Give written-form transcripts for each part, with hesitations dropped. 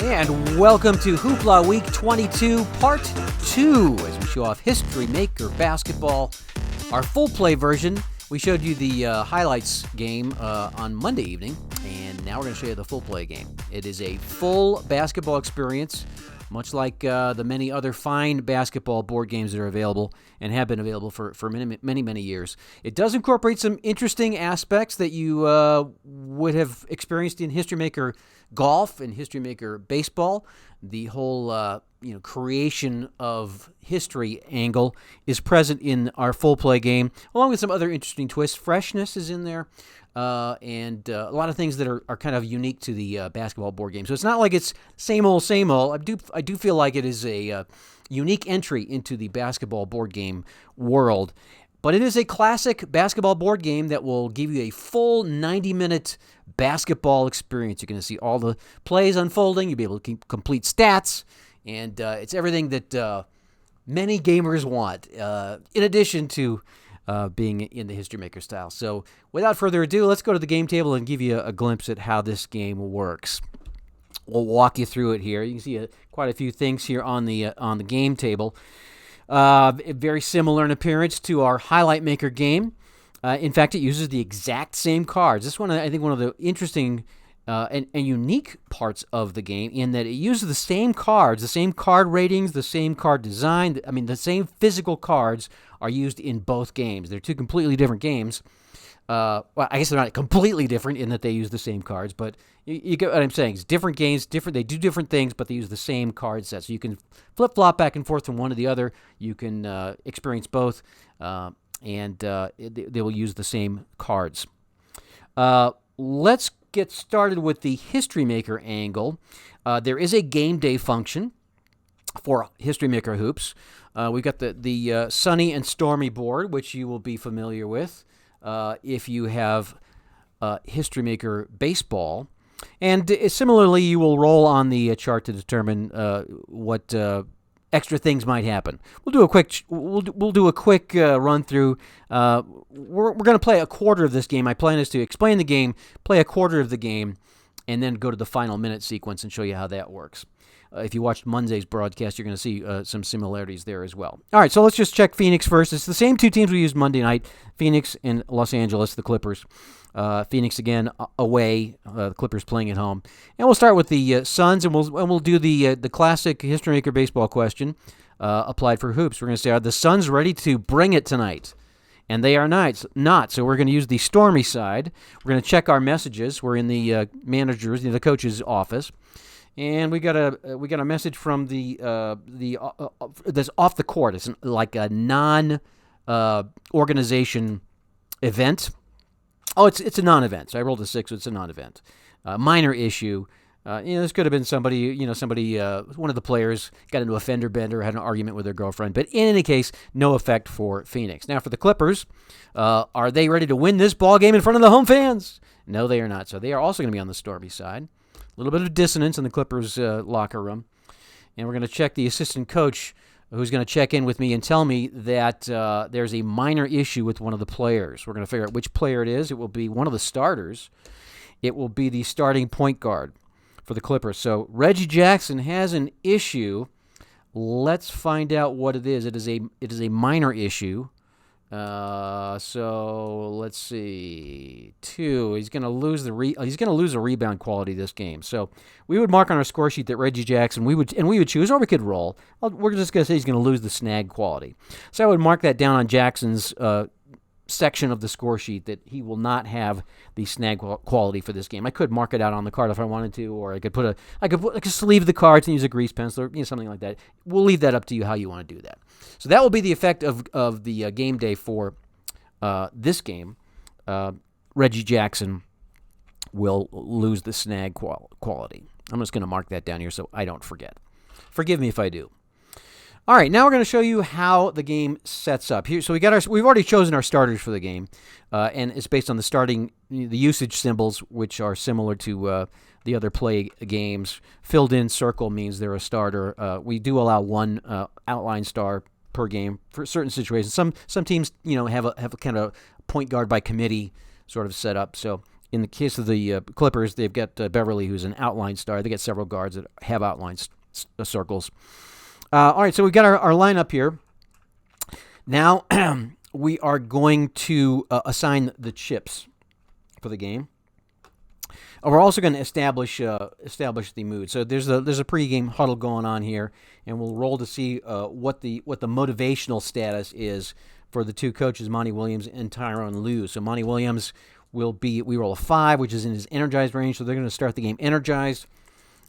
And welcome to Hoopla Week 22, Part 2, as we show off History Maker basketball. Our full play version, we showed you the highlights game on Monday evening, and now we're going to show you the full play game. It is a full basketball experience, much like the many other fine basketball board games that are available and have been available for many years. It does incorporate some interesting aspects that you would have experienced in History Maker golf and History Maker baseball. The whole creation of history angle is present in our full play game, along with some other interesting twists. Freshness is in there. And a lot of things that are kind of unique to the basketball board game. So it's not like it's same old. I do feel like it is a unique entry into the basketball board game world. But it is a classic basketball board game that will give you a full 90-minute basketball experience. You're going to see all the plays unfolding. You'll be able to keep complete stats. And it's everything that many gamers want, in addition to being in the History Maker style. So without further ado, let's go to the game table and give you a glimpse at how this game works. We'll walk you through it here. You can see quite a few things here on the game table. Very similar in appearance to our Highlight Maker game. In fact, it uses the exact same cards. This one, I think, one of the interesting and unique parts of the game, in that it uses the same cards, the same card ratings, the same card design. I mean, the same physical cards are used in both games. They're two completely different games. Well, I guess they're not completely different in that they use the same cards, but you get what I'm saying. It's different games, they do different things, but they use the same card set. So you can flip-flop back and forth from one to the other. You can experience both, and they will use the same cards. Let's get started with the History Maker angle. There is a game day function for History Maker hoops. We've got the sunny and stormy board, which you will be familiar with if you have History Maker baseball. And similarly, you will roll on the chart to determine what extra things might happen. We'll do a quick run through. We're going to play a quarter of this game. My plan is to explain the game, play a quarter of the game, and then go to the final minute sequence and show you how that works. If you watched Monday's broadcast, you're going to see some similarities there as well. All right, so let's just check Phoenix first. It's the same two teams we used Monday night, Phoenix and Los Angeles, the Clippers. Phoenix again away, the Clippers playing at home. And we'll start with the Suns, and we'll do the classic History Maker baseball question applied for hoops. We're going to say, are the Suns ready to bring it tonight? And they are not. So we're going to use the stormy side. We're going to check our messages. We're in the manager's, the coach's office. And we got a message from the that's off the court. It's like a non-organization event. Oh, it's a non-event. So I rolled a 6, so it's a non-event. Minor issue. This could have been somebody, one of the players got into a fender bender, had an argument with their girlfriend. But in any case, no effect for Phoenix. Now for the Clippers, are they ready to win this ball game in front of the home fans? No, they are not. So they are also going to be on the stormy side. A little bit of dissonance in the Clippers locker room. And we're going to check the assistant coach, who's going to check in with me and tell me that there's a minor issue with one of the players. We're going to figure out which player it is. It will be one of the starters. It will be the starting point guard for the Clippers. So Reggie Jackson has an issue. Let's find out what it is. It is a minor issue. So let's see. 2. He's going to lose the rebound quality this game. So we would mark on our score sheet that Reggie Jackson we would choose, or we could roll. We're just going to say he's going to lose the snag quality. So I would mark that down on Jackson's section of the score sheet, that he will not have the snag quality for this game. I could mark it out on the card if I wanted to, or I could sleeve the cards and use a grease pencil, or something like that. We'll leave that up to you how you want to do that. So that will be the effect of the game day for this game. Reggie Jackson will lose the snag quality. I'm just going to mark that down here so I don't forget. Forgive me if I do. All right, now we're going to show you how the game sets up. Here, so we've already chosen our starters for the game, and it's based on the usage symbols, which are similar to the other play games. Filled in circle means they're a starter. We do allow one outline star per game for certain situations. Some teams have a kind of point guard by committee sort of setup. So in the case of the Clippers, they've got Beverly, who's an outline star. They get several guards that have outline circles. All right, so we've got our lineup here. Now we are going to assign the chips for the game. We're also going to establish the mood. So there's a pregame huddle going on here, and we'll roll to see what the motivational status is for the two coaches, Monty Williams and Tyronn Lue. So Monty Williams we roll a 5, which is in his energized range, so they're going to start the game energized.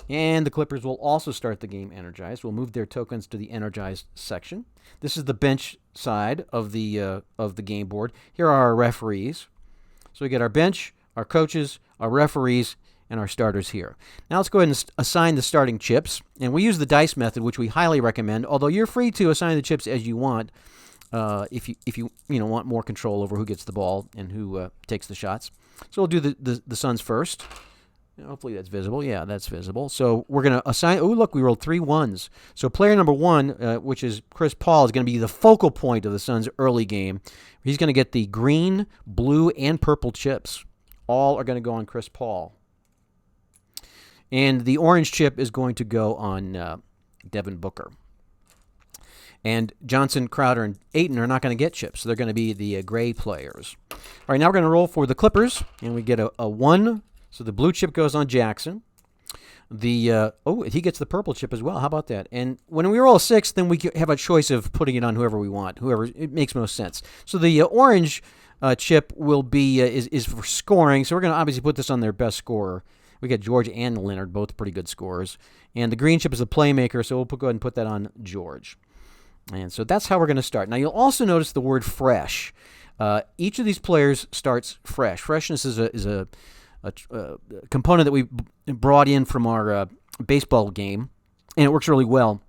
And the Clippers will also start the game energized. We'll move their tokens to the energized section. This is the bench side of the game board. Here are our referees. So we get our bench, our coaches, our referees, and our starters here. Now let's go ahead and assign the starting chips. And we use the dice method, which we highly recommend, although you're free to assign the chips as you want if you want more control over who gets the ball and who takes the shots. So we'll do the Suns first. Hopefully that's visible. Yeah, that's visible. So we're going to assign. Oh, look, we rolled 3 1s. So player number 1, which is Chris Paul, is going to be the focal point of the Suns' early game. He's going to get the green, blue, and purple chips. All are going to go on Chris Paul. And the orange chip is going to go on Devin Booker. And Johnson, Crowder, and Ayton are not going to get chips. So they're going to be the gray players. All right, now we're going to roll for the Clippers. And we get a 1. So the blue chip goes on Jackson. He gets the purple chip as well. How about that? And when we roll a 6, then we have a choice of putting it on whoever we want, whoever it makes most sense. So the orange chip will be is for scoring. So we're going to obviously put this on their best scorer. We got George and Leonard, both pretty good scorers. And the green chip is the playmaker, so we'll go ahead and put that on George. And so that's how we're going to start. Now you'll also notice the word fresh. Each of these players starts fresh. Freshness is a component that we brought in from our baseball game, and it works really well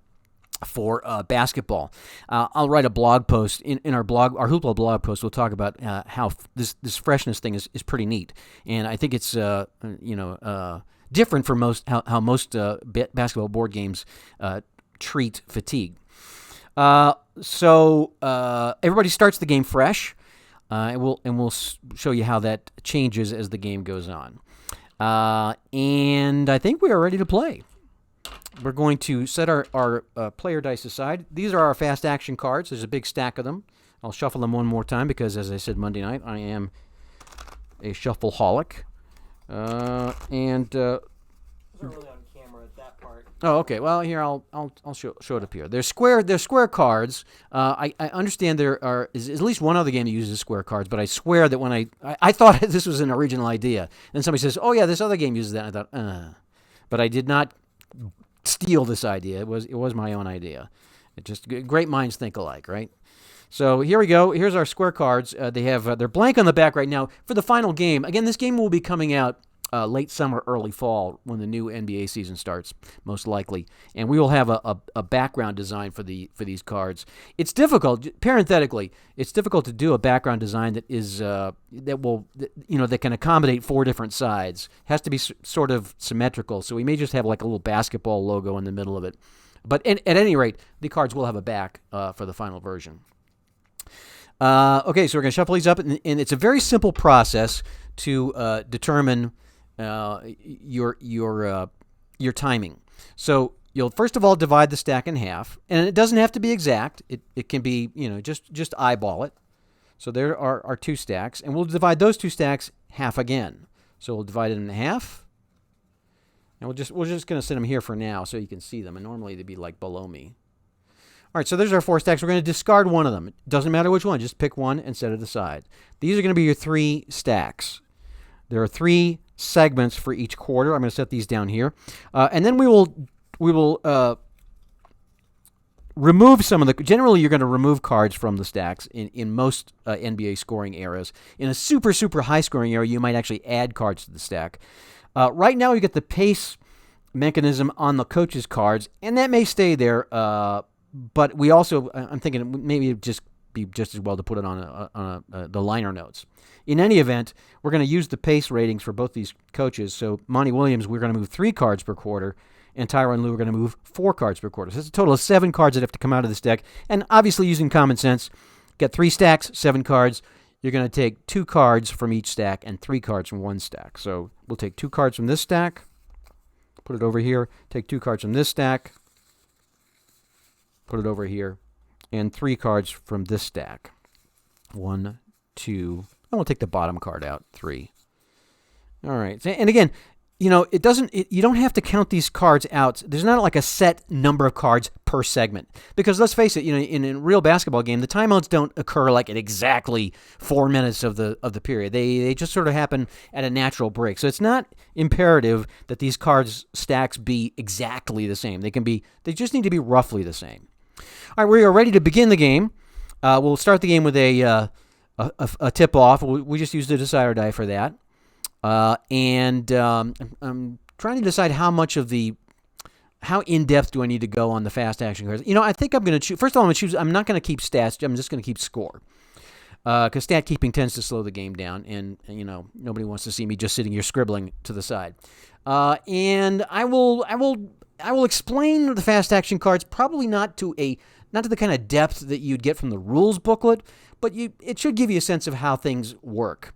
for basketball. I'll write a blog post in our Hoopla blog post. We'll talk about how this freshness thing is pretty neat, and I think it's different from how most basketball board games treat fatigue. So everybody starts the game fresh. And we'll show you how that changes as the game goes on. And I think we are ready to play. We're going to set our player dice aside. These are our fast action cards. There's a big stack of them. I'll shuffle them one more time because, as I said Monday night, I am a shuffle-holic. Oh, okay. Well, here I'll show it up here. They're square cards. I understand there is at least one other game that uses square cards, but I swear that when I thought this was an original idea, and somebody says, "Oh yeah, this other game uses that," and I thought, but I did not steal this idea. It was my own idea. It just great minds think alike, right? So here we go. Here's our square cards. They're blank on the back right now for the final game. Again, this game will be coming out late summer, early fall, when the new NBA season starts, most likely. And we will have a background design for these cards. It's difficult, parenthetically, it's difficult to do a background design that is that can accommodate 4 different sides. It has to be sort of symmetrical, so we may just have like a little basketball logo in the middle of it. But at any rate, the cards will have a back for the final version. Okay, so we're going to shuffle these up, and it's a very simple process to determine your timing. So you'll first of all divide the stack in half, and it doesn't have to be exact. It can be just eyeball it. So there are our 2 stacks, and we'll divide those 2 stacks half again. So we'll divide it in half, and we're just going to set them here for now so you can see them. And normally they'd be like below me. All right, so there's our 4 stacks. We're going to discard one of them. It doesn't matter which one. Just pick one and set it aside. These are going to be your 3 stacks. There are 3 segments for each quarter. I'm going to set these down here. And then we will remove some of the... Generally, you're going to remove cards from the stacks in most NBA scoring eras. In a super, super high-scoring era, you might actually add cards to the stack. Right now, you get the pace mechanism on the coach's cards, and that may stay there. But we also... I'm thinking maybe just be just as well to put it on the liner notes. In any event, we're going to use the pace ratings for both these coaches. So Monty Williams, we're going to move 3 cards per quarter, and Tyronn Lue, we're going to move 4 cards per quarter. So it's a total of 7 cards that have to come out of this deck. And obviously, using common sense, get 3 stacks, 7 cards. you're going to take 2 cards from each stack and 3 cards from one stack. So we'll take 2 cards from this stack, put it over here, take 2 cards from this stack, put it over here, and 3 cards from this stack. 1, 2, and we'll take the bottom card out, 3. All right, and again, you know, you don't have to count these cards out. There's not like a set number of cards per segment. Because let's face it, you know, in a real basketball game, the timeouts don't occur like at exactly 4 minutes of the period. They just sort of happen at a natural break. So it's not imperative that these cards stacks be exactly the same. They just need to be roughly the same. All right, we are ready to begin the game. We'll start the game with a tip-off. We just used a decider die for that. I'm trying to decide how in-depth do I need to go on the fast action cards. You know, I think I'm going to choose, first of all, I'm not going to keep stats, I'm just going to keep score. Because stat keeping tends to slow the game down, and you know, nobody wants to see me just sitting here scribbling to the side. And I will explain the fast action cards, probably not to the kind of depth that you'd get from the rules booklet, but it should give you a sense of how things work.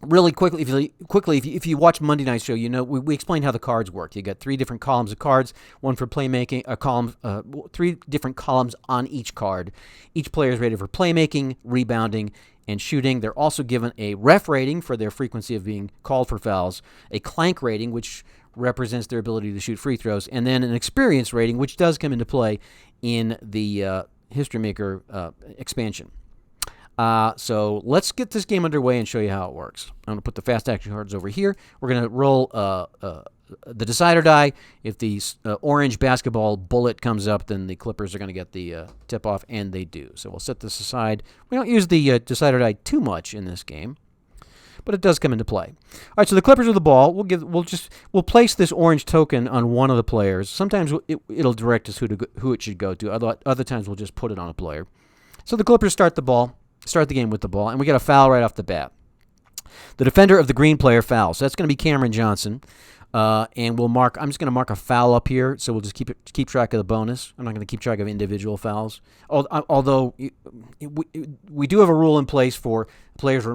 Really quickly, if you watch Monday night's show, you know we explained how the cards work. You got 3 different columns of cards, one for playmaking, 3 different columns on each card. Each player is rated for playmaking, rebounding, and shooting. They're also given a ref rating for their frequency of being called for fouls, a clank rating, which represents their ability to shoot free throws, and then an experience rating, which does come into play in the History Maker expansion. So let's get this game underway and show you how it works. I'm going to put the fast action cards over here. We're going to roll the decider die. If the orange basketball bullet comes up, then the Clippers are going to get the tip-off, and they do. So we'll set this aside. We don't use the decider die too much in this game, but it does come into play. All right, so the Clippers with the ball. We'll place this orange token on one of the players. Sometimes it'll direct us who it should go to. Other times we'll just put it on a player. So the Clippers start the game with the ball, and we get a foul right off the bat. The defender of the green player fouls. So that's going to be Cameron Johnson, and I'm just going to mark a foul up here, so we'll just keep track of the bonus. I'm not going to keep track of individual fouls. Although we do have a rule in place for players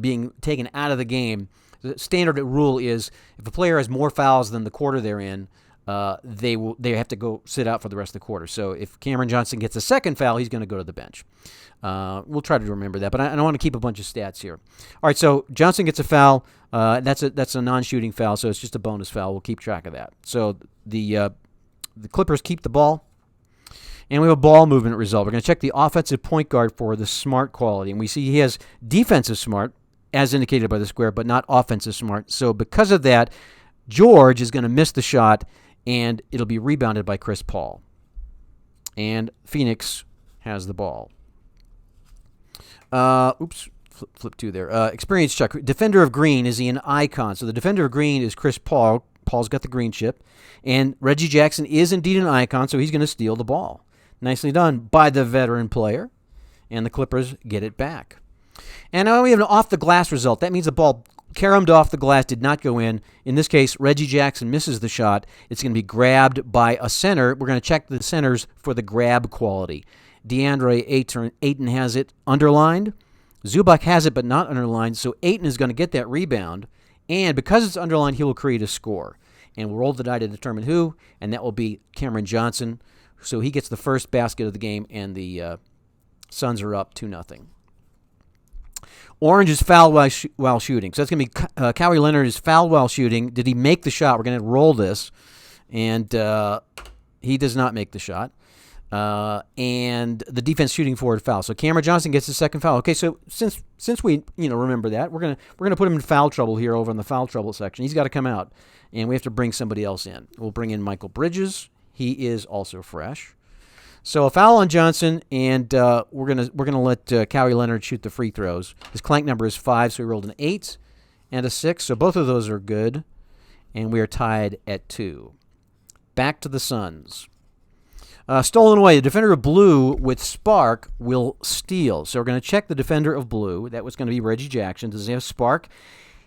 being taken out of the game. The standard rule is if a player has more fouls than the quarter they're in, they have to go sit out for the rest of the quarter. So if Cameron Johnson gets a second foul, he's going to go to the bench. We'll try to remember that, but I don't want to keep a bunch of stats here. All right, so Johnson gets a foul. That's a non-shooting foul, so it's just a bonus foul. We'll keep track of that. So the Clippers keep the ball, and we have a ball movement result. We're going to check the offensive point guard for the smart quality, and we see he has defensive smart, as indicated by the square, but not offensive smart. So because of that, George is going to miss the shot, and it'll be rebounded by Chris Paul. And Phoenix has the ball. Flip 2 there. Experience check. Defender of green, is he an icon? So the defender of green is Chris Paul. Paul's got the green chip. And Reggie Jackson is indeed an icon, so he's going to steal the ball. Nicely done by the veteran player. And the Clippers get it back. And now we have an off-the-glass result. That means the ball caromed off the glass, did not go in. In this case, Reggie Jackson misses the shot. It's going to be grabbed by a center. We're going to check the centers for the grab quality. DeAndre Ayton has it underlined. Zubac has it but not underlined, so Ayton is going to get that rebound. And because it's underlined, he will create a score. And we'll roll the die to determine who, and that will be Cameron Johnson. So he gets the first basket of the game, and the Suns are up 2-0. Orange is fouled while shooting. So that's going to be Kawhi Leonard is fouled while shooting. Did he make the shot? We're going to roll this. And he does not make the shot. And the defense shooting forward foul. So Cameron Johnson gets the second foul. Okay, so since we remember that, we're gonna put him in foul trouble here over in the foul trouble section. He's got to come out, and we have to bring somebody else in. We'll bring in Michael Bridges. He is also fresh. So a foul on Johnson, and we're gonna let Kawhi Leonard shoot the free throws. His clank number is 5, so he rolled an 8 and a 6. So both of those are good, and we are tied at 2. Back to the Suns. Stolen away. The defender of blue with spark will steal. So we're going to check the defender of blue. That was going to be Reggie Jackson. Does he have spark?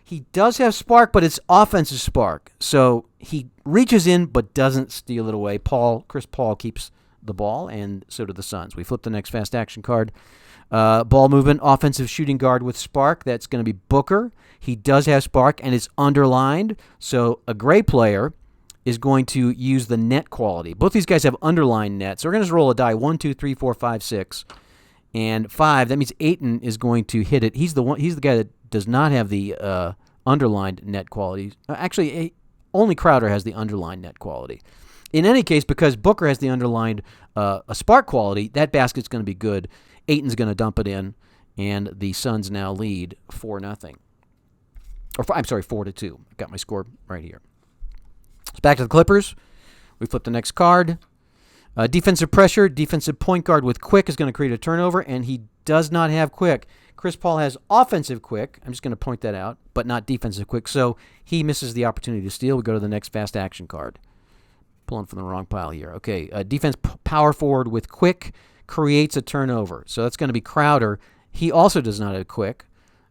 He does have spark, but it's offensive spark. So he reaches in but doesn't steal it away. Chris Paul keeps the ball, and so do the Suns. We flip the next fast action card. Ball movement, offensive shooting guard with spark. That's going to be Booker. He does have spark, and it's underlined. So a gray player is going to use the net quality. Both these guys have underlined net. So we're going to just roll a die. 1, 2, 3, 4, 5, 6. And 5, that means Ayton is going to hit it. He's the guy that does not have the underlined net quality. Actually, only Crowder has the underlined net quality. In any case, because Booker has the underlined a spark quality, that basket's going to be good. Ayton's going to dump it in, and the Suns now lead 4-0. I'm sorry, 4-2. Got my score right here. So back to the Clippers. We flip the next card. Defensive pressure, defensive point guard with quick is going to create a turnover, and he does not have quick. Chris Paul has offensive quick. I'm just going to point that out, but not defensive quick. So he misses the opportunity to steal. We go to the next fast action card. Pulling from the wrong pile here. Okay, defense power forward with quick creates a turnover. So that's going to be Crowder. He also does not have quick.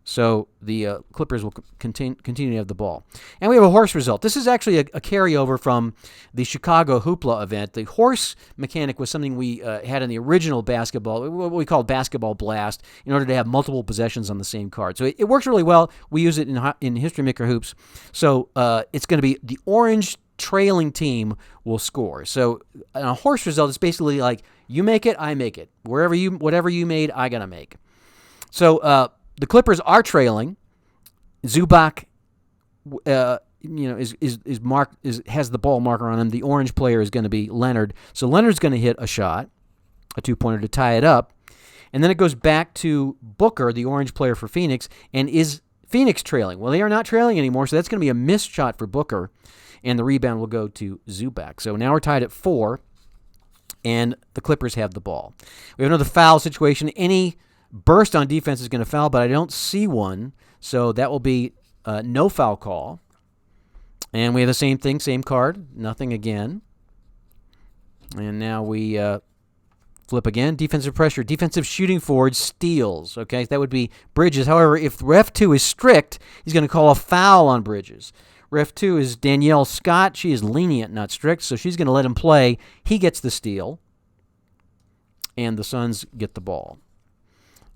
So the Clippers will continue to have the ball. And we have a horse result. This is actually a carryover from the Chicago HOOPLA event. The horse mechanic was something we had in the original basketball, what we called basketball blast, in order to have multiple possessions on the same card. So it works really well. We use it in History Maker Hoops. So it's going to be the orange trailing team will score. So in a horse result, it's basically like you make it, I make it. Whatever you made, I got to make. So the Clippers are trailing. Zubac, has the ball marker on him. The orange player is going to be Leonard. So Leonard's going to hit a shot, a two-pointer to tie it up, and then it goes back to Booker, the orange player for Phoenix, and is Phoenix trailing? Well, they are not trailing anymore, so that's going to be a missed shot for Booker, and the rebound will go to Zubac. So now we're tied at 4, and the Clippers have the ball. We have another foul situation. Any burst on defense is going to foul, but I don't see one, so that will be no foul call. And we have the same thing, same card, nothing again. And now we flip again. Defensive pressure, defensive shooting forward steals. Okay, that would be Bridges. However, if Ref 2 is strict, he's going to call a foul on Bridges. Ref 2 is Danielle Scott. She is lenient, not strict, so she's going to let him play. He gets the steal, and the Suns get the ball.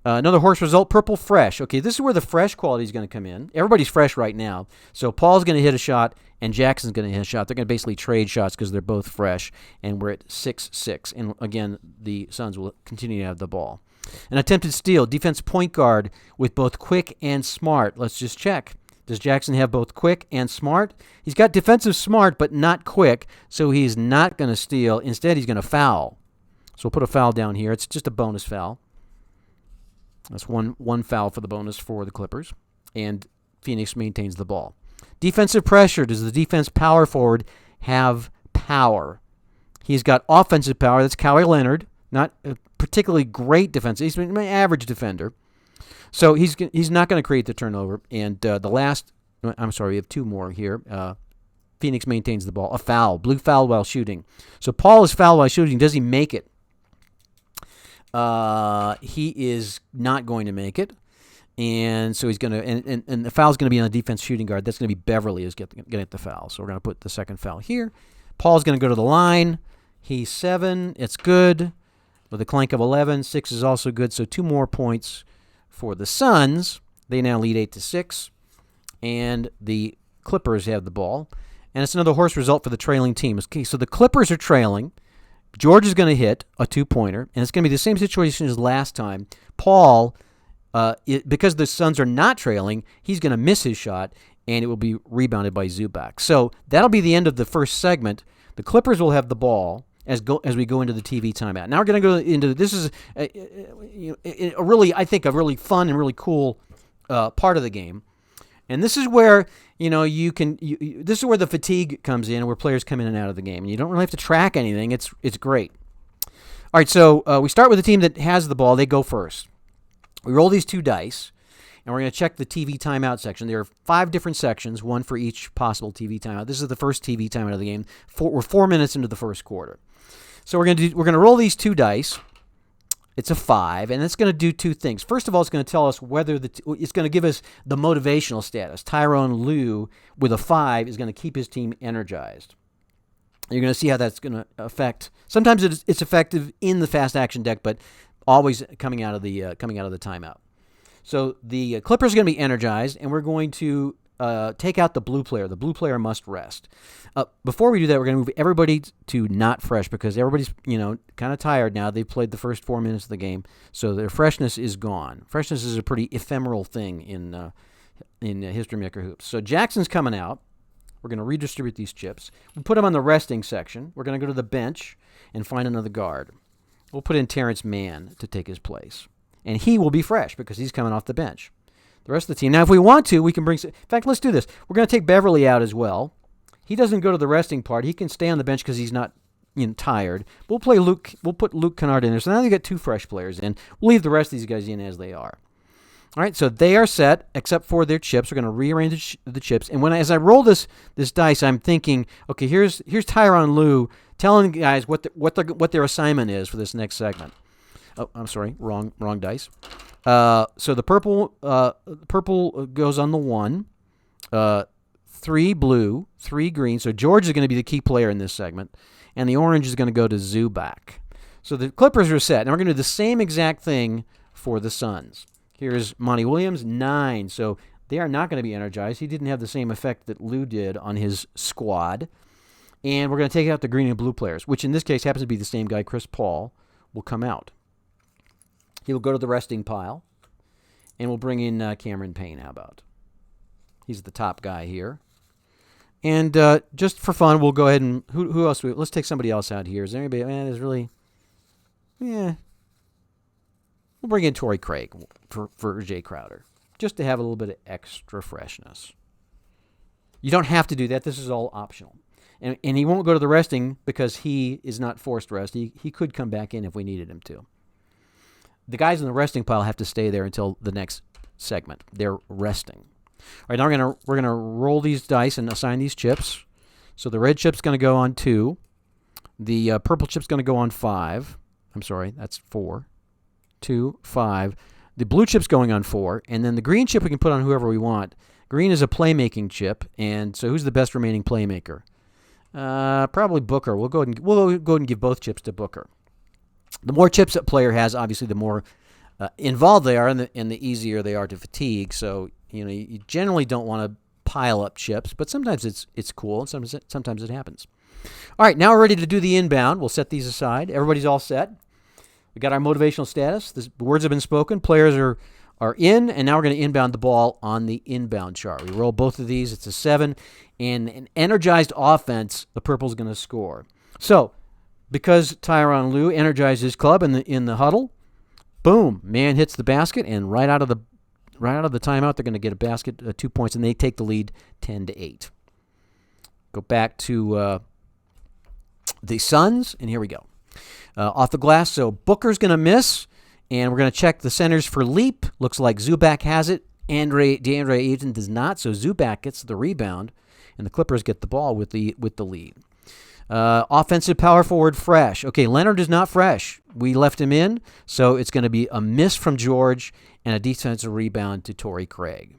Another horse result, purple fresh. Okay, this is where the fresh quality is going to come in. Everybody's fresh right now. So Paul's going to hit a shot, and Jackson's going to hit a shot. They're going to basically trade shots because they're both fresh, and we're at 6-6. And again, the Suns will continue to have the ball. An attempted steal, defense point guard with both quick and smart. Let's just check. Does Jackson have both quick and smart? He's got defensive smart, but not quick, so he's not going to steal. Instead, he's going to foul. So we'll put a foul down here. It's just a bonus foul. That's one foul for the bonus for the Clippers, and Phoenix maintains the ball. Defensive pressure. Does the defense power forward have power? He's got offensive power. That's Kawhi Leonard, not a particularly great defense. He's an average defender. So he's not going to create the turnover. And we have 2 more here. Phoenix maintains the ball. A foul. Blue foul while shooting. So Paul is fouled while shooting. Does he make it? He is not going to make it, and so he's going to, and the foul's going to be on the defense shooting guard. That's going to be Beverly who's going to get the foul. So we're going to put the second foul here. Paul's going to go to the line. He's 7. It's good with a clank of 11. 6 is also good. So 2 more points for the Suns. They now lead 8-6, and the Clippers have the ball. And it's another horse result for the trailing team. Okay, so the Clippers are trailing. George is going to hit a 2-pointer, and it's going to be the same situation as last time. Paul, because the Suns are not trailing, he's going to miss his shot, and it will be rebounded by Zubac. So that'll be the end of the first segment. The Clippers will have the ball as we go into the TV timeout. Now we're going to go into this is a really fun and really cool part of the game. And this is where this is where the fatigue comes in, where players come in and out of the game, and you don't really have to track anything. It's great. All right, so we start with the team that has the ball. They go first. We roll these 2 dice, and we're going to check the TV timeout section. There are 5 different sections, 1 for each possible TV timeout. This is the first TV timeout of the game. We're 4 minutes into the first quarter, so we're going to roll these 2 dice. It's a 5, and it's going to do 2 things. First of all, it's going to tell us whether it's going to give us the motivational status. Tyronn Lue with a 5 is going to keep his team energized. You're going to see how that's going to affect. Sometimes it's effective in the fast action deck, but always coming out of the timeout. So the Clippers are going to be energized, and we're going to take out the blue player. The blue player must rest. Before we do that, we're going to move everybody to not fresh because everybody's kind of tired now. They've played the first 4 minutes of the game, so their freshness is gone. Freshness is a pretty ephemeral thing in History Maker Hoops. So Jackson's coming out. We're going to redistribute these chips. We put them on the resting section. We're going to go to the bench and find another guard. We'll put in Terrence Mann to take his place. And he will be fresh because he's coming off the bench. The rest of the team. Now, if we want to, we can bring... In fact, let's do this. We're going to take Beverly out as well. He doesn't go to the resting part. He can stay on the bench because he's not tired. We'll play Luke. We'll put Luke Kennard in there. So now you got 2 fresh players in. We'll leave the rest of these guys in as they are. All right, so they are set except for their chips. We're going to rearrange the chips. And as I roll this dice, I'm thinking, okay, here's Tyronn Lue telling the guys what their assignment is for this next segment. Oh, I'm sorry, wrong dice. So the purple goes on the 1, 3 blue, 3 green. So George is going to be the key player in this segment, and the orange is going to go to Zubac. So the Clippers are set, and we're going to do the same exact thing for the Suns. Here's Monty Williams, 9. So they are not going to be energized. He didn't have the same effect that Lou did on his squad. And we're going to take out the green and blue players, which in this case happens to be the same guy. Chris Paul will come out. He will go to the resting pile. And we'll bring in Cameron Payne. How about? He's the top guy here. And just for fun, we'll go ahead and... Who else? Let's take somebody else out here. Is there anybody... there's really... Yeah... We'll bring in Torrey Craig for Jay Crowder, just to have a little bit of extra freshness. You don't have to do that. This is all optional. And he won't go to the resting because he is not forced rest. He could come back in if we needed him to. The guys in the resting pile have to stay there until the next segment. They're resting. All right, now we're gonna roll these dice and assign these chips. So the red chip's going to go on 2. The purple chip's going to go on 5. I'm sorry, that's 4. 2, 5. The blue chip's going on 4, and then the green chip we can put on whoever we want. Green is a playmaking chip, and so who's the best remaining playmaker? Probably Booker. We'll go ahead and give both chips to Booker. The more chips a player has, obviously, the more involved they are, and the easier they are to fatigue. So you generally don't want to pile up chips, but sometimes it's cool, and sometimes it happens. All right, now we're ready to do the inbound. We'll set these aside. Everybody's all set. We got our motivational status. The words have been spoken. Players are in, and now we're going to inbound the ball on the inbound chart. We roll both of these. It's a 7. And an energized offense, the purple's going to score. So, because Tyronn Lue energized his club in the huddle, boom, man hits the basket, and right out of the timeout, they're going to get a basket, 2 points, and they take the lead 10-8. Go back to the Suns, and here we go. Off the glass, so Booker's going to miss, and we're going to check the centers for leap. Looks like Zubac has it. DeAndre Ayton does not, so Zubac gets the rebound, and the Clippers get the ball with the lead. Offensive power forward fresh. Okay, Leonard is not fresh. We left him in, so it's going to be a miss from George and a defensive rebound to Torrey Craig.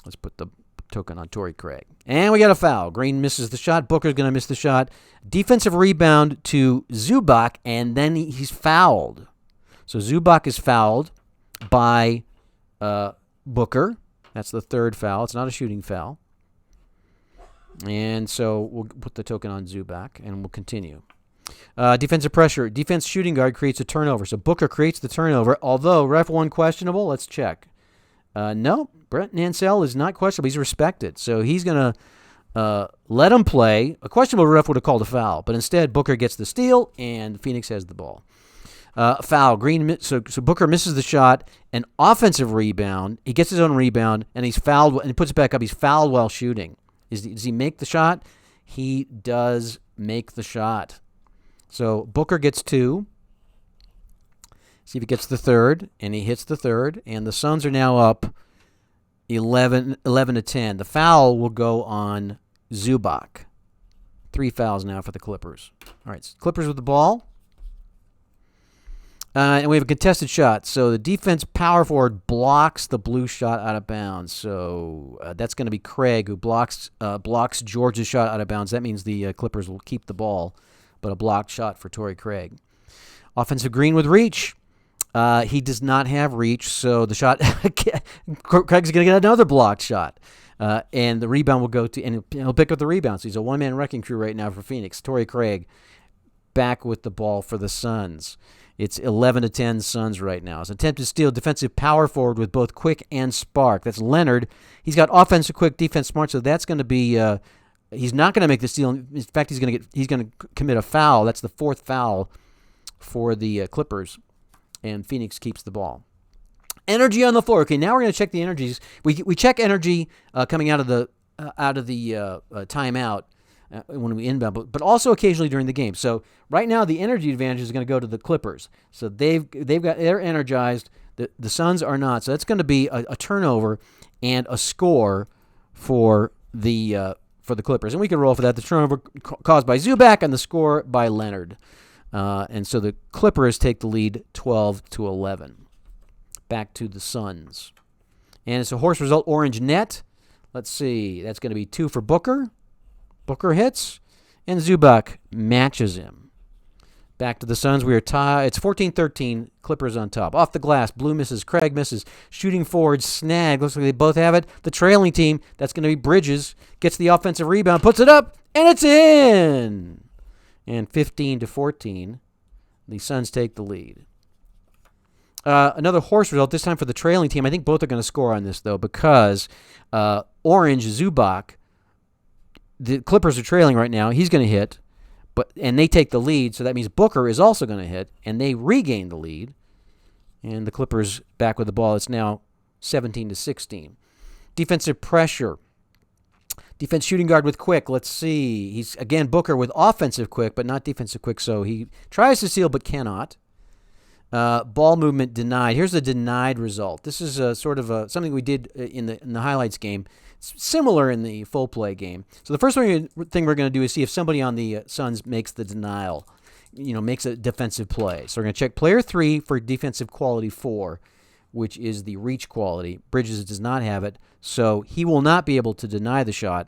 Let's put the token on Torrey Craig. And we got a foul. Green misses the shot. Booker's going to miss the shot. Defensive rebound to Zubac, and then he's fouled. So Zubac is fouled by Booker. That's the 3rd foul. It's not a shooting foul. And so we'll put the token on Zubac, and we'll continue. Defensive pressure. Defense shooting guard creates a turnover. So Booker creates the turnover, although ref 1 questionable. Let's check. No, Brent Nansel is not questionable. He's respected. So he's going to let him play. A questionable ref would have called a foul, but instead Booker gets the steal, and Phoenix has the ball. Foul. Green. So Booker misses the shot. An offensive rebound. He gets his own rebound, and he's fouled, and he puts it back up. He's fouled while shooting. Does he make the shot? He does make the shot. So Booker gets 2. See if he gets the 3rd, and he hits the 3rd, and the Suns are now up 11-10. The foul will go on Zubac. 3 fouls now for the Clippers. All right, Clippers with the ball. And we have a contested shot. So the defense power forward blocks the blue shot out of bounds. So that's going to be Craig, who blocks George's shot out of bounds. That means the Clippers will keep the ball, but a blocked shot for Torrey Craig. Offensive green with reach. He does not have reach, so the shot, Craig's going to get another blocked shot. And the rebound will go to, and he'll pick up the rebound. So he's a one-man wrecking crew right now for Phoenix. Torrey Craig back with the ball for the Suns. It's 11-10 Suns right now. It's an attempt to steal defensive power forward with both quick and spark. That's Leonard. He's got offensive quick, defense smart, so that's going to be he's not going to make the steal. In fact, he's going to commit a foul. That's the fourth foul for the Clippers, and Phoenix keeps the ball. Energy on the floor. Okay, now we're going to check the energies. We check energy coming out of the timeout when we inbound, but also occasionally during the game. So right now the energy advantage is going to go to the Clippers. So they're energized. The Suns are not. So that's going to be a turnover and a score for the Clippers, and we can roll for that. The turnover caused by Zubac and the score by Leonard, and so the Clippers take the lead 12-11. Back to the Suns. And it's a horse result, orange net. Let's see. That's going to be 2 for Booker. Booker hits, and Zubac matches him. Back to the Suns. We are tied. It's 14-13. Clippers on top. Off the glass. Blue misses. Craig misses. Shooting forward. Snag. Looks like they both have it. The trailing team, that's going to be Bridges, gets the offensive rebound, puts it up, and it's in. And 15-14. The Suns take the lead. Another horse result, this time for the trailing team. I think both are going to score on this, though, because orange, Zubac, the Clippers are trailing right now. He's going to hit, and they take the lead, so that means Booker is also going to hit, and they regain the lead. And the Clippers back with the ball. It's now 17-16. Defensive pressure. Defense shooting guard with quick. Let's see. He's, again, Booker with offensive quick, but not defensive quick, so he tries to steal but cannot. Ball movement denied. Here's the denied result. This is sort of something we did in the highlights game. It's similar in the full play game. So the first thing we're going to do is see if somebody on the Suns makes the denial, makes a defensive play. So we're going to check player 3 for defensive quality 4, which is the reach quality. Bridges does not have it, so he will not be able to deny the shot.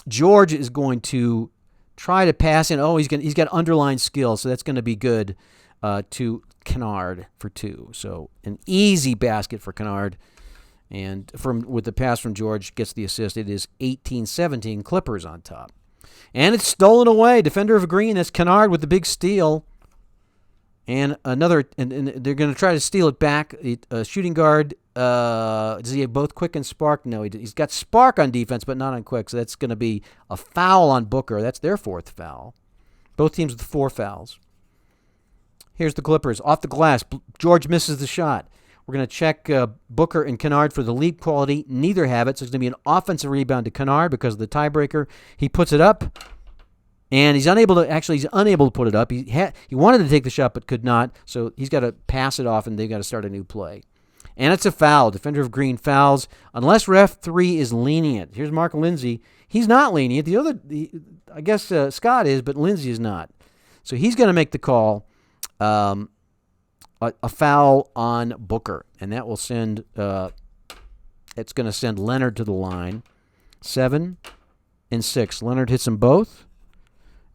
George is going to try to pass in. Oh, he's got underlined skill, so that's going to be good. To Kennard for 2. So an easy basket for Kennard. And with the pass from George, gets the assist. It is 18-17, Clippers on top. And it's stolen away. Defender of green, that's Kennard with the big steal. And another, and they're going to try to steal it back. Shooting guard, does he have both quick and spark? No, he's got spark on defense, but not on quick. So that's going to be a foul on Booker. That's their 4th foul. Both teams with 4 fouls. Here's the Clippers. Off the glass. George misses the shot. We're going to check Booker and Kennard for the lead quality. Neither have it, so it's going to be an offensive rebound to Kennard because of the tiebreaker. He puts it up, and he's unable to put it up. He wanted to take the shot but could not, so he's got to pass it off, and they've got to start a new play. And it's a foul. Defender of green fouls unless ref 3 is lenient. Here's Mark Lindsay. He's not lenient. I guess Scott is, but Lindsay is not. So he's going to make the call. A foul on Booker, and that will send it's going to send Leonard to the line. 7 and 6. Leonard hits them both.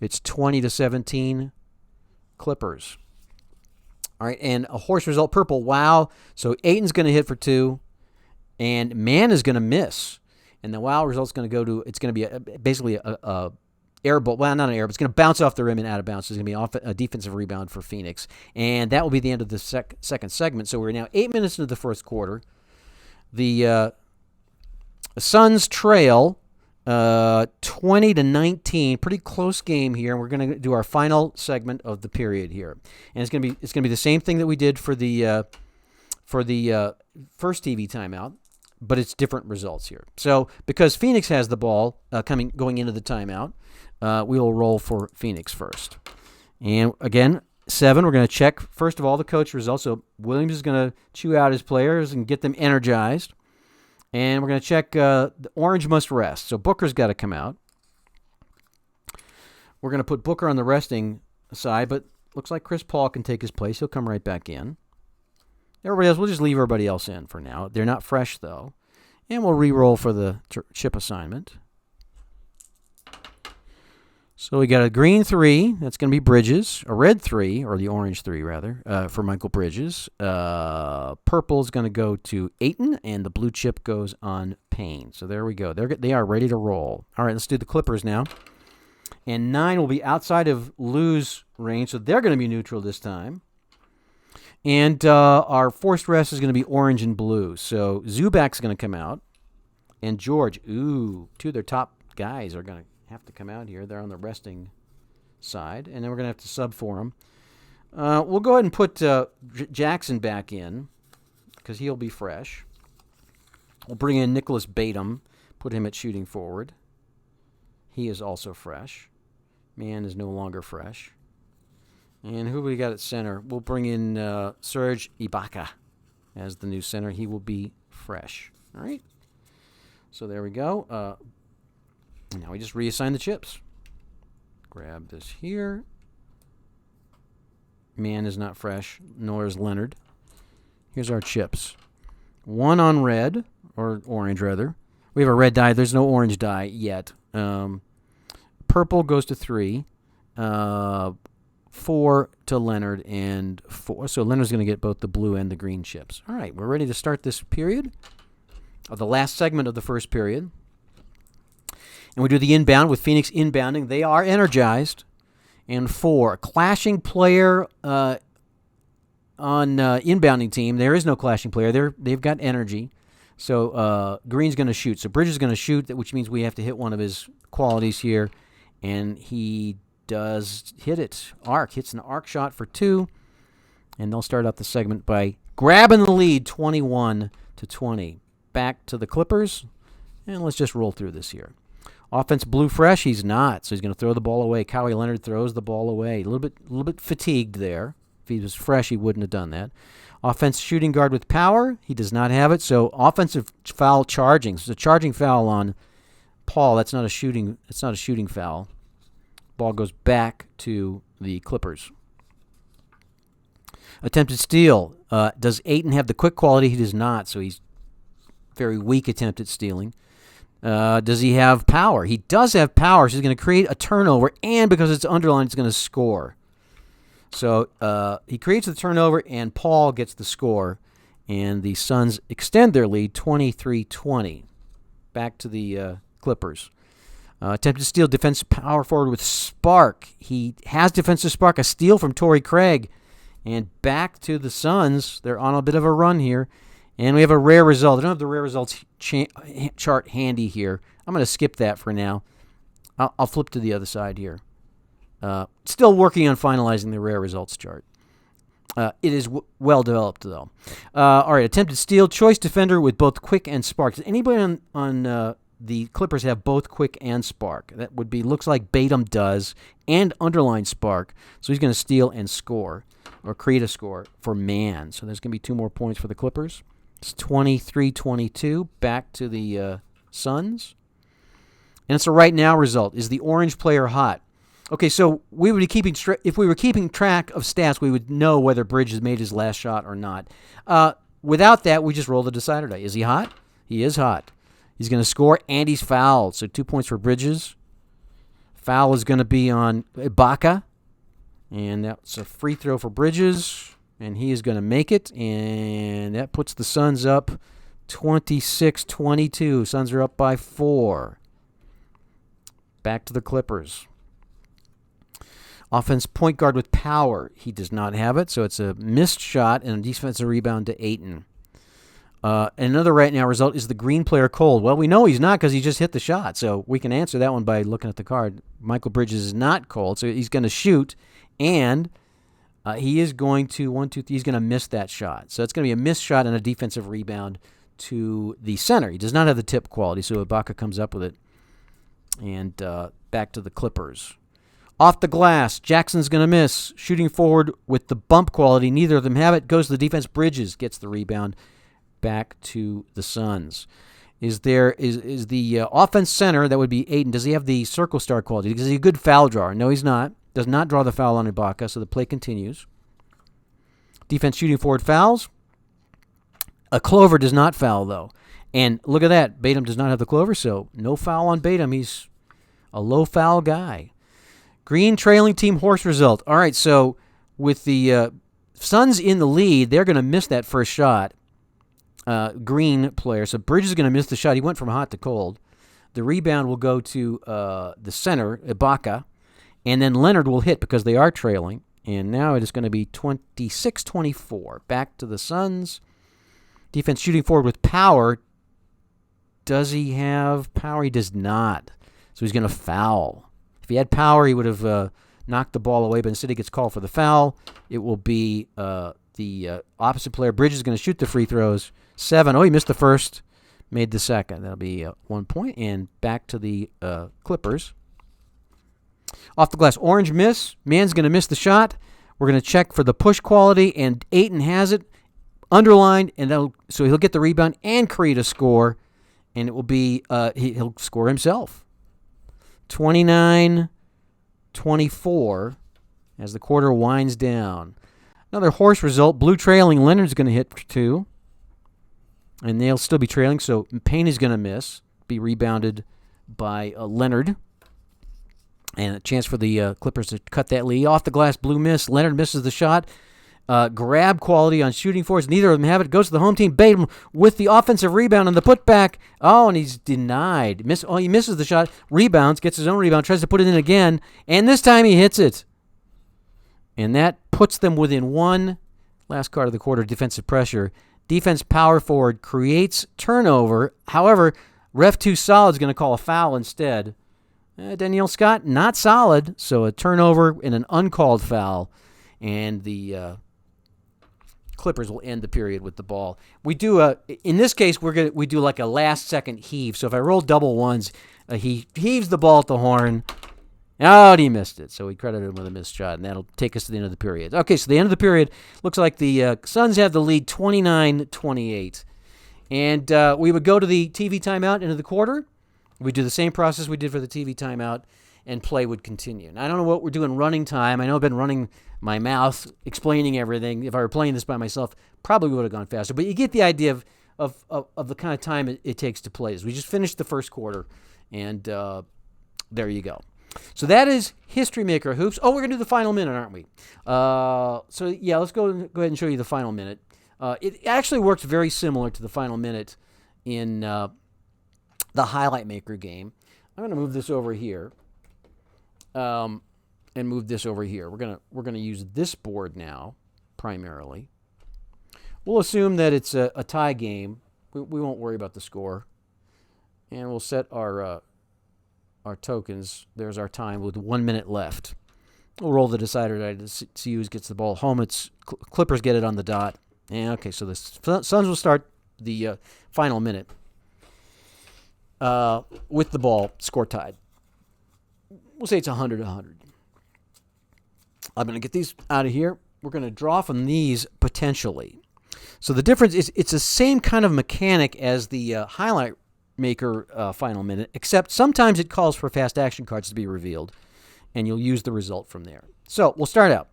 It's 20-17 Clippers. All right, and a horse result, purple. Wow. So Ayton's going to hit for 2, and Mann is going to miss. And the wow result's going to go to, it's going to be basically a air ball. Well, not an air, but it's going to bounce off the rim and out of bounds. So it's going to be a defensive rebound for Phoenix. And that will be the end of the second segment. So we're now 8 minutes into the first quarter. The Suns trail 20-19. Pretty close game here. And we're going to do our final segment of the period here. And it's going to be the same thing that we did for the first TV timeout, but it's different results here. So because Phoenix has the ball going into the timeout, we will roll for Phoenix first. And again, 7, we're going to check, first of all, the coach results. So Williams is going to chew out his players and get them energized. And we're going to check the orange must rest. So Booker's got to come out. We're going to put Booker on the resting side, but looks like Chris Paul can take his place. He'll come right back in. Everybody else, we'll just leave everybody else in for now. They're not fresh, though. And we'll re-roll for the chip assignment. So we got a green 3. That's going to be Bridges. A red 3, or the orange 3, rather, for Michael Bridges. Purple is going to go to Ayton, and the blue chip goes on Payne. So there we go. They are ready to roll. All right, let's do the Clippers now. And 9 will be outside of Lou's range, so they're going to be neutral this time. And our forced rest is going to be orange and blue. So Zubac's going to come out. And George, two of their top guys are going to have to come out here. They're on the resting side. And then we're going to have to sub for them. We'll go ahead and put Jackson back in because he'll be fresh. We'll bring in Nicholas Batum, put him at shooting forward. He is also fresh. Man is no longer fresh. And who we got at center? We'll bring in Serge Ibaka as the new center. He will be fresh. All right. So there we go. Now we just reassign the chips. Grab this here. Man is not fresh, nor is Leonard. Here's our chips. 1 on red, or orange rather. We have a red die. There's no orange die yet. Purple goes to 3. 4 to Leonard and 4. So Leonard's going to get both the blue and the green chips. All right, we're ready to start this period, or the last segment of the first period. And we do the inbound with Phoenix inbounding. They are energized. And 4, clashing player on inbounding team. There is no clashing player. They've got energy. So Green's going to shoot. So Bridges is going to shoot, which means we have to hit one of his qualities here. And he does hit it. Hits an arc shot for 2. And they'll start out the segment by grabbing the lead 21-20. Back to the Clippers. And let's just roll through this here. Offense blue fresh, he's not, so he's going to throw the ball away. Kawhi Leonard throws the ball away. A little bit fatigued there. If he was fresh, he wouldn't have done that. Offense shooting guard with power, he does not have it. So offensive foul charging. So it's a charging foul on Paul. That's not a shooting. It's not a shooting foul. Ball goes back to the Clippers. Attempted steal. Does Ayton have the quick quality? He does not. So he's very weak attempt at stealing. Does he have power? He does have power. So he's going to create a turnover, and because it's underlined, it's going to score. So he creates the turnover, and Paul gets the score, and the Suns extend their lead 23-20. Back to the Clippers. Attempted steal, defensive power forward with spark. He has defensive spark, a steal from Torrey Craig. And back to the Suns. They're on a bit of a run here. And we have a rare result. I don't have the rare results chart handy here. I'm going to skip that for now. I'll flip to the other side here. Still working on finalizing the rare results chart. It is well developed, though. All right, attempted steal, choice defender with both quick and spark. Does anybody on the Clippers have both quick and spark? That would be, looks like Batum does, and underline spark. So he's going to steal and score, or create a score for man. So there's going to be 2 more points for the Clippers. It's 23-22, back to the Suns. And it's a right now result. Is the orange player hot? Okay, so we would be keeping if we were keeping track of stats, we would know whether Bridges made his last shot or not. Without that, we just roll the decider die. Is he hot? He is hot. He's going to score, and he's fouled. So 2 points for Bridges. Foul is going to be on Ibaka. And that's a free throw for Bridges. And he is going to make it. And that puts the Suns up 26-22. Suns are up by 4. Back to the Clippers. Offense point guard with power. He does not have it, so it's a missed shot and a defensive rebound to Ayton. Another right now result is the green player cold. Well, we know he's not because he just hit the shot, so we can answer that one by looking at the card. Michael Bridges is not cold, so he's going to shoot, and he is going to, he's going to miss that shot. So it's going to be a missed shot and a defensive rebound to the center. He does not have the tip quality, so Ibaka comes up with it. And back to the Clippers. Off the glass, Jackson's going to miss. Shooting forward with the bump quality. Neither of them have it. Goes to the defense. Bridges gets the rebound. Back to the Suns. Is the offense center, that would be Ayton, does he have the circle star quality? Is he a good foul drawer? No, he's not. Does not draw the foul on Ibaka, so the play continues. Defense shooting forward fouls. A Clover does not foul, though. And look at that. Batum does not have the Clover, so no foul on Batum. He's a low foul guy. Green trailing team horse result. All right, so with the Suns in the lead, they're going to miss that first shot. Green player. So Bridges is going to miss the shot. He went from hot to cold. The rebound will go to the center, Ibaka, and then Leonard will hit because they are trailing. And now it is going to be 26-24. Back to the Suns. Defense shooting forward with power. Does he have power? He does not. So he's going to foul. If he had power, he would have knocked the ball away, but instead he gets called for the foul. It will be the opposite player. Bridges is going to shoot the free throws. 7. Oh, he missed the first. Made the second. That'll be 1 point. And back to the Clippers. Off the glass. Orange miss. Man's going to miss the shot. We're going to check for the push quality, and Ayton has it underlined, and so he'll get the rebound and create a score, and it will be he'll score himself. 29-24 as the quarter winds down. Another horse result. Blue trailing. Leonard's going to hit for 2, and they'll still be trailing, so Payne is going to miss, be rebounded by Leonard. And a chance for the Clippers to cut that lead. Off the glass, blue miss. Leonard misses the shot. Grab quality on shooting forwards. Neither of them have it. Goes to the home team. Batum with the offensive rebound and the putback. Oh, and he's denied. He misses the shot. Rebounds. Gets his own rebound. Tries to put it in again. And this time he hits it. And that puts them within 1. Last card of the quarter, defensive pressure. Defense power forward creates turnover. However, ref 2 solid is going to call a foul instead. Danielle Scott, not solid, so a turnover and an uncalled foul, and the Clippers will end the period with the ball. We do in this case we do like a last second heave. So if I roll double ones, he heaves the ball at the horn. Oh, and he missed it. So we credited him with a missed shot, and that'll take us to the end of the period. Okay, so the end of the period looks like the Suns have the lead 29-28, and we would go to the TV timeout into the quarter. We do the same process we did for the TV timeout, and play would continue. Now, I don't know what we're doing running time. I know I've been running my mouth, explaining everything. If I were playing this by myself, probably would have gone faster. But you get the idea of the kind of time it takes to play this. We just finished the first quarter, and there you go. So that is History Maker Hoops. Oh, we're going to do the final minute, aren't we? So, yeah, let's go ahead and show you the final minute. It actually works very similar to the final minute in the Highlight Maker game. I'm going to move this over here, and move this over here. We're gonna use this board now, primarily. We'll assume that it's a tie game. We won't worry about the score, and we'll set our tokens. There's our time with 1 minute left. We'll roll the decider die to see who gets the ball home. It's Clippers get it on the dot. And okay, so the Suns will start the final minute. With the ball, score tied. We'll say it's 100-100. I'm going to get these out of here. We're going to draw from these potentially. So the difference is it's the same kind of mechanic as the Highlight Maker final minute, except sometimes it calls for fast action cards to be revealed, and you'll use the result from there. So we'll start out.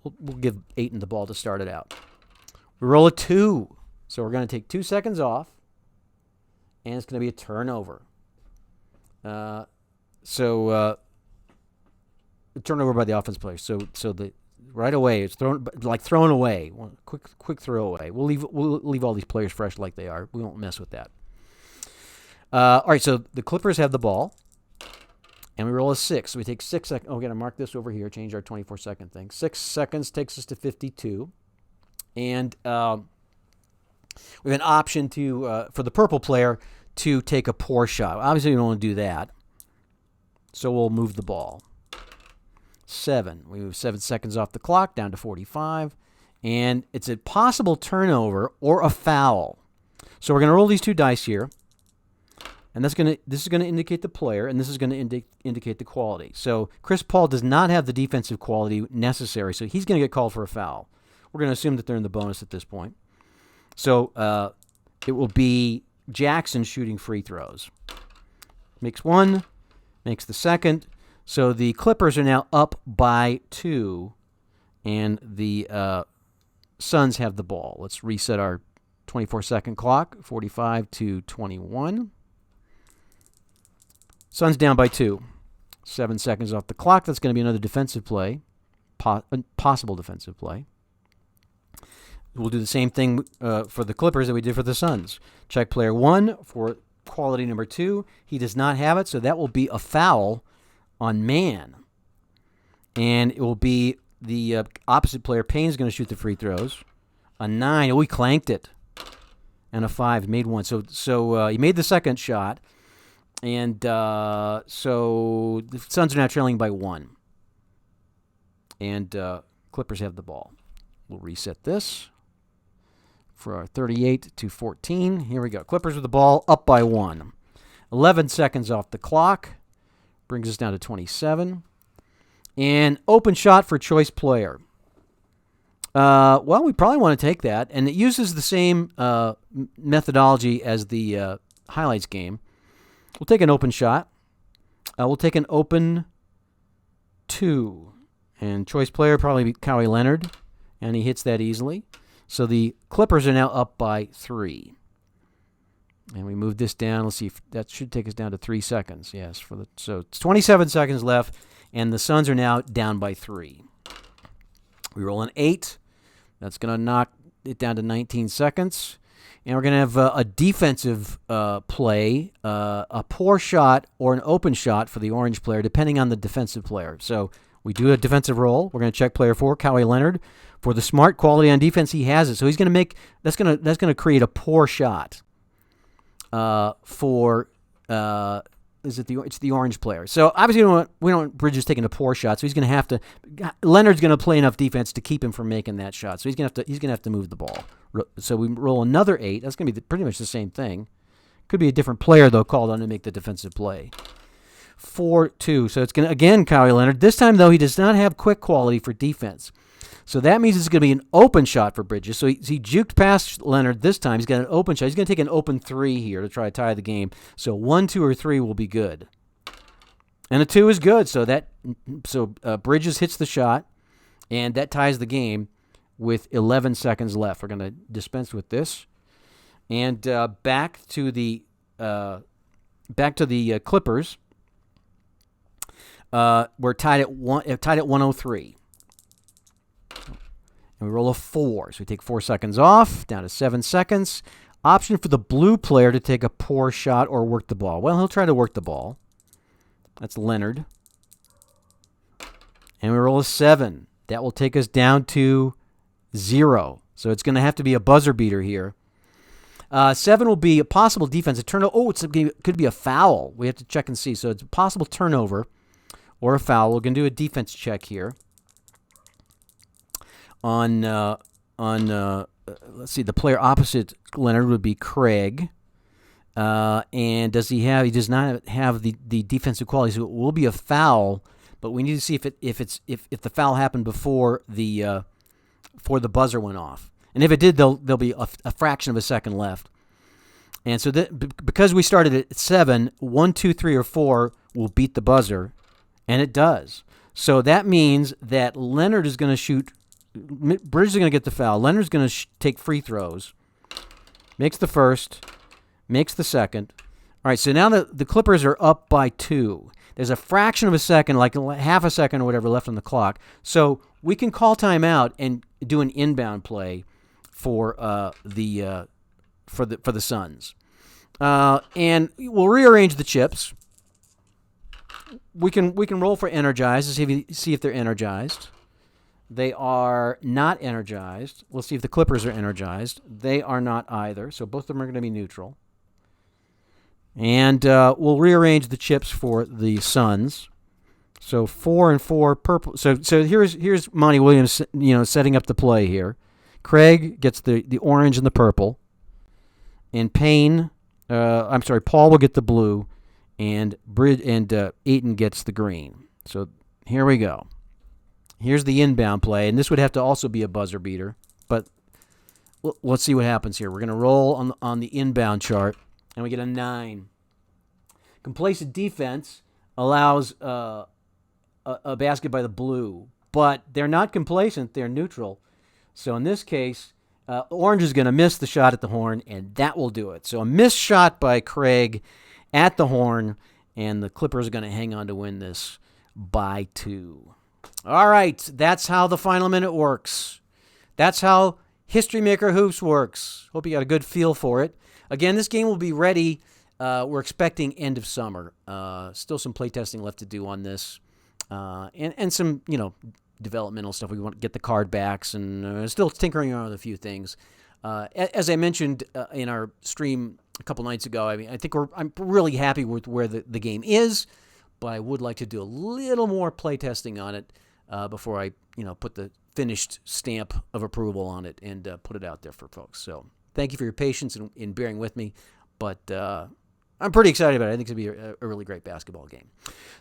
We'll give Ayton the ball to start it out. We roll a 2. So we're going to take 2 seconds off. And it's going to be a turnover. So turnover by the offense player. So the right away it's thrown away. Quick throwaway. We'll leave all these players fresh like they are. We won't mess with that. All right. So the Clippers have the ball, and we roll a 6. So we take 6 seconds. Oh, we're gonna mark this over here. Change our 24-second thing. 6 seconds takes us to 52, and we have an option to for the purple player to take a poor shot. Obviously, we don't want to do that, so we'll move the ball. 7. We move 7 seconds off the clock down to 45, and it's a possible turnover or a foul. So we're going to roll these 2 dice here, and this is going to indicate the player, and this is going to indicate the quality. So Chris Paul does not have the defensive quality necessary, so he's going to get called for a foul. We're going to assume that they're in the bonus at this point. So it will be Jackson shooting free throws. Makes 1, makes the second. So the Clippers are now up by 2, and the Suns have the ball. Let's reset our 24-second clock, 45 to 21. Suns down by 2. 7 seconds off the clock. That's going to be another defensive play, possible defensive play. We'll do the same thing for the Clippers that we did for the Suns. Check player 1 for quality number 2. He does not have it, so that will be a foul on man. And it will be the opposite player. Payne's going to shoot the free throws. A 9. Oh, he clanked it. And a 5. Made one. So he made the second shot. And so the Suns are now trailing by 1. And Clippers have the ball. We'll reset this for our 38 to 14. Here we go. Clippers with the ball, up by 1. 11 seconds off the clock. Brings us down to 27. And open shot for choice player. Well, we probably want to take that. And it uses the same methodology as the highlights game. We'll take an open shot. We'll take an open 2. And choice player probably be Kawhi Leonard. And he hits that easily. So the Clippers are now up by 3. And we move this down. Let's see if that should take us down to 3 seconds. Yes. So it's 27 seconds left. And the Suns are now down by 3. We roll an 8. That's going to knock it down to 19 seconds. And we're going to have a defensive play, a poor shot or an open shot for the orange player, depending on the defensive player. So we do a defensive roll. We're going to check player 4, Kawhi Leonard. For the smart quality on defense, he has it. So he's going to make that's going to create a poor shot for it's the orange player. So obviously we don't want Bridges taking a poor shot. So he's going to have to Leonard's going to play enough defense to keep him from making that shot. So he's going to have to move the ball. So we roll another 8. That's going to be pretty much the same thing. Could be a different player though called on to make the defensive play. 4-2. So it's going to again Kawhi Leonard. This time though he does not have quick quality for defense. So that means it's going to be an open shot for Bridges. So he juked past Leonard this time. He's got an open shot. He's going to take an open 3 here to try to tie the game. So 1, 2, or 3 will be good. And a 2 is good. So Bridges hits the shot, and that ties the game with 11 seconds left. We're going to dispense with this. And back to the Clippers. We're tied at 103. And we roll a 4. So we take 4 seconds off, down to 7 seconds. Option for the blue player to take a poor shot or work the ball. Well, he'll try to work the ball. That's Leonard. And we roll a 7. That will take us down to 0. So it's going to have to be a buzzer beater here. 7 will be a possible defensive turnover. Oh, it could be a foul. We have to check and see. So it's a possible turnover or a foul. We're going to do a defense check here. On let's see, the player opposite Leonard would be Craig, and does he have? He does not have the defensive quality, so it will be a foul. But we need to see if the foul happened before the buzzer went off, and if it did, there'll be a fraction of a second left. And so because we started at 7, 1, 2, 3, or 4 will beat the buzzer, and it does. So that means that Leonard is going to shoot. Bridges is going to get the foul. Leonard's going to take free throws. Makes the first. Makes the second. All right, so now the Clippers are up by 2. There's a fraction of a second, like half a second or whatever, left on the clock. So we can call timeout and do an inbound play for the Suns. And we'll rearrange the chips. We can roll for energized to see if they're energized. They are not energized. We'll see if the Clippers are energized. They are not either, so both of them are going to be neutral. And we'll rearrange the chips for the Suns. So 4 and 4 purple. So here's Monty Williams, setting up the play here. Craig gets the orange and the purple, and Paul will get the blue, and Eaton gets the green. So here we go. Here's the inbound play, and this would have to also be a buzzer beater, but let's see what happens here. We're going to roll on the inbound chart, and we get a 9. Complacent defense allows a basket by the blue, but they're not complacent. They're neutral. So in this case, orange is going to miss the shot at the horn, and that will do it. So a missed shot by Craig at the horn, and the Clippers are going to hang on to win this by 2. All right, that's how the final minute works. That's how History Maker Hoops works. Hope you got a good feel for it. Again, this game will be ready. We're expecting end of summer. Still some playtesting left to do on this, and some developmental stuff. We want to get the card backs and still tinkering around with a few things. As I mentioned in our stream a couple nights ago, I think I'm really happy with where the game is, but I would like to do a little more playtesting on it before I put the finished stamp of approval on it and put it out there for folks. So thank you for your patience in bearing with me, but I'm pretty excited about it. I think it's going to be a really great basketball game.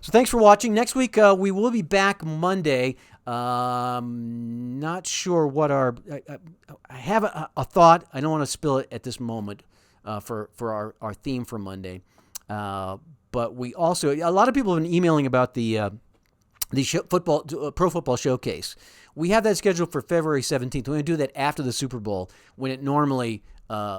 So thanks for watching. Next week, we will be back Monday. Not sure what I have a thought. I don't want to spill it at this moment for our theme for Monday. But we also, a lot of people have been emailing about the Pro Football Showcase. We have that scheduled for February 17th. We're going to do that after the Super Bowl when it normally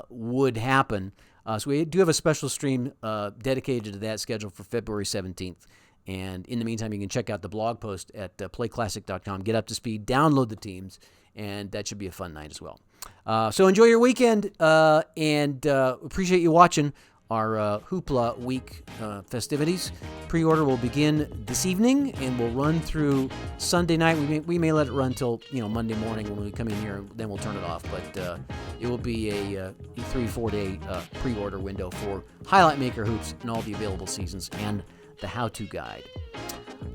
would happen. So we do have a special stream dedicated to that scheduled for February 17th. And in the meantime, you can check out the blog post at playclassic.com. Get up to speed, download the teams, and that should be a fun night as well. So enjoy your weekend, and appreciate you watching our Hoopla Week festivities. Pre-order will begin this evening and will run through Sunday night. We may let it run till Monday morning when we come in here, and then we'll turn it off. But it will be a 3-4 day pre-order window for Highlight Maker Hoops and all the available seasons and the how-to guide.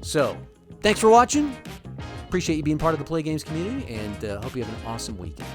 So thanks for watching. Appreciate you being part of the Play Games community, and hope you have an awesome weekend.